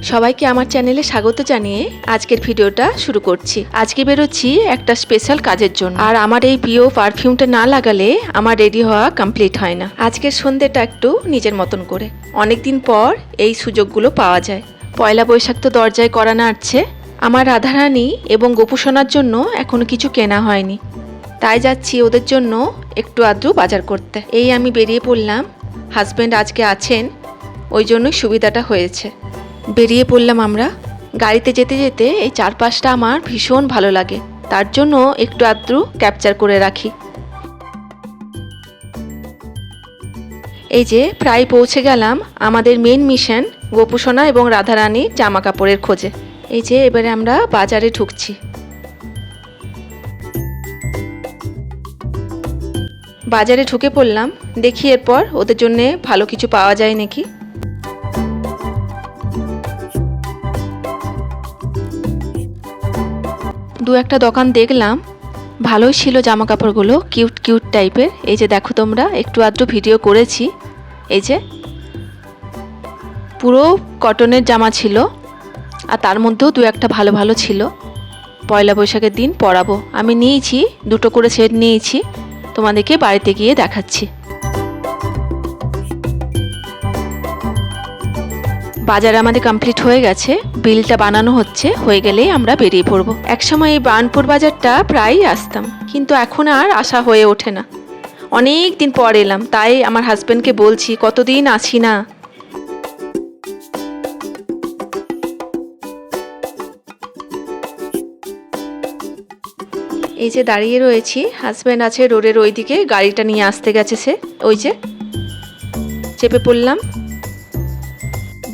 সবাইকে আমার চ্যানেলে স্বাগত জানিয়ে আজকের ভিডিওটা শুরু করছি। আজকে বেরোচ্ছি একটা স্পেশাল কাজের জন্য, আর আমার এই প্রিয় পারফিউমটা না লাগালে আমার রেডি হওয়া কমপ্লিট হয় না। আজকের সন্ধ্যেটা একটু নিজের মতন করে, অনেকদিন পর এই সুযোগগুলো পাওয়া যায়। পয়লা বৈশাখ তো দরজায় করা নাড়ছে। আমার রাধারানী এবং গোপুসোনার জন্য এখনো কিছু কেনা হয়নি, তাই যাচ্ছি ওদের জন্য একটু আধটু বাজার করতে। এই আমি বেরিয়ে পড়লাম, হাজব্যান্ড আজকে আছেন, ওই জন্যই সুবিধাটা হয়েছে। বেরিয়ে পড়লাম আমরা। গাড়িতে যেতে যেতে এই চারপাশটা আমার ভীষণ ভালো লাগে, তার জন্য একটু আধটু ক্যাপচার করে রাখি। এই যে প্রায় পৌঁছে গেলাম আমাদের মেন মিশন গোপুসোনা এবং রাধারানীর জামা কাপড়ের খোঁজে। এই যে এবারে আমরা বাজারে ঢুকছি। বাজারে ঢুকে পড়লাম, দেখি এরপর ওদের জন্য ভালো কিছু পাওয়া যায় নাকি। দু একটা দোকান দেখলাম, ভালোই ছিল জামা কাপড়গুলো, কিউট কিউট টাইপের। এই যে দেখো তোমরা, একটু আধটু ভিডিও করেছি। এই যে পুরো কটনের জামা ছিল, আর তার মধ্যেও দু একটা ভালো ভালো ছিল। পয়লা বৈশাখের দিন পরাবো। আমি নিয়েছি, দুটো করে সেট নিয়েছি, তোমাদেরকে বাড়িতে গিয়ে দেখাচ্ছি। বাজার আমাদের কমপ্লিট হয়ে গেছে, বিলটা বানানো হচ্ছে, হয়ে গেলেই আমরা বেরিয়ে পড়বো। একসময় এই বার্নপুর বাজারটা প্রায়ই আসতাম, কিন্তু এখন আর আসা হয়ে ওঠে না। অনেক দিন পর এলাম, তাই আমার হাজব্যান্ডকে বলছি কতদিন আসি না। এই যে দাঁড়িয়ে রয়েছি, হাজব্যান্ড আছে রোডের ওইদিকে, গাড়িটা নিয়ে আসতে গেছে সে। ওই যে চেপে পড়লাম,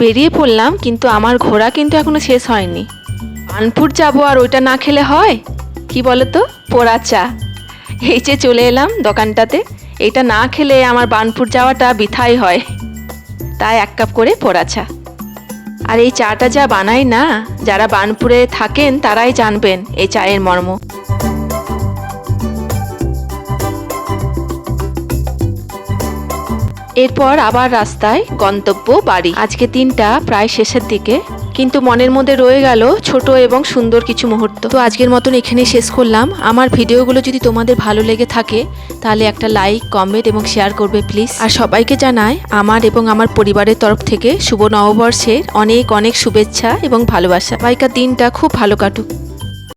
বেরিয়ে পড়লাম, কিন্তু আমার ঘোরা কিন্তু এখনো শেষ হয়নি। বার্নপুর যাবো আর ওইটা না খেলে হয়? কি বলো তো, পোড়া চা। এই যে চলে এলাম দোকানটাতে, এইটা না খেলে আমার বার্নপুর যাওয়াটা বৃথাই হয়, তাই এক কাপ করে পোড়া চা। আর এই চাটা যা বানায় না, যারা বার্নপুরে থাকেন তারাই জানবেন এই চায়ের মর্ম। এরপর আবার রাস্তায় গন্তব্য বাড়ি। আজকে দিনটা প্রায় শেষের দিকে, কিন্তু মনের মধ্যে রয়ে গেল ছোট এবং সুন্দর কিছু মুহূর্ত। তো আজকের মতন এখানেই শেষ করলাম। আমার ভিডিওগুলো যদি তোমাদের ভালো লেগে থাকে তাহলে একটা লাইক, কমেন্ট এবং শেয়ার করবে প্লিজ। আর সবাইকে জানাই আমার এবং আমার পরিবারের তরফ থেকে শুভ নববর্ষের অনেক অনেক শুভেচ্ছা এবং ভালোবাসা। সবাইকার দিনটা খুব ভালো কাটুক।